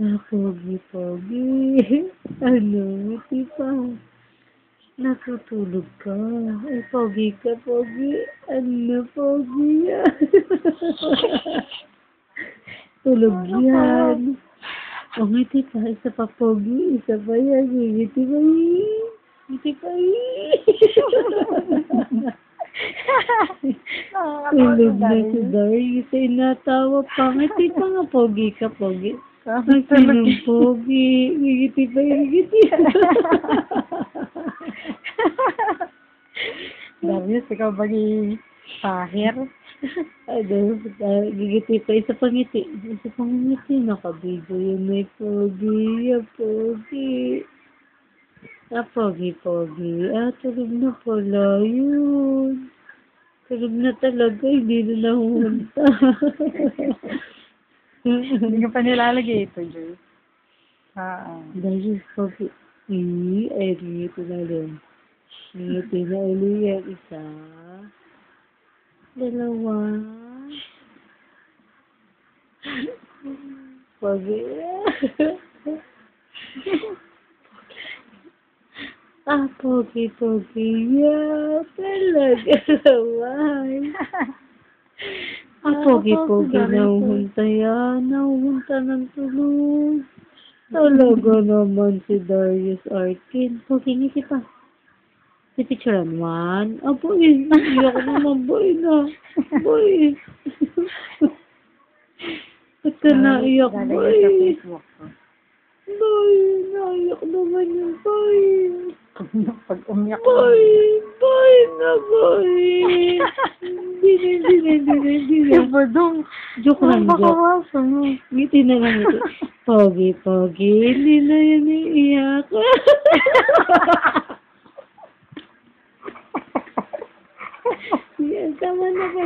Ah, pogi. Ano, hindi pa. Natutulog ka. Ay, pogi ka, pogi. Ano, pogi yan. Tulog yan. O, ngiti pa. Isa pa, pogi. Isa pa yan. Ngiti pa. Ngiti pa. Tulog na si Darius. Natawa pa. Ngiti pa nga, pogi ka, pogi. Ay, sinong pogi. Ngiti pa. Ngiti. Darius, ikaw bagay pahir? Ano, gigiti pa. Isa pang ngiti. Isa pang ngiti. Nakabidyo yun. May pogi. Ah, pogi. Ah, pogi. Ah, tulog na pala yun. Tulog na talaga. Hindi na nahuhunta. Hindi ka pa nilalagay ito, Joy. Dahil pogi. Ay, ngiti na lang. Ngiti na ulit. Isa. Dalawa. Pogi. Ah, pogi. Yeah, talaga naman. Ah, pogi. Nahuhunta yan. Nahuhunta ng tulog. Talaga naman si Darius Arkin. Pogi, ngiti pa. Si picturean one. Ah, boy. Iyak naman, boy na. Boy. Ba't ka naiyak, boy? Sa Facebook ko. Boy, naiyak naman yung boy. Pag umiyak Boy na, boy. Hindi na. Badong. Joke lang, joke. Baka mo. Ngiti na lang ito. Pogi. Hindi na yan iiyak. Tama na ba?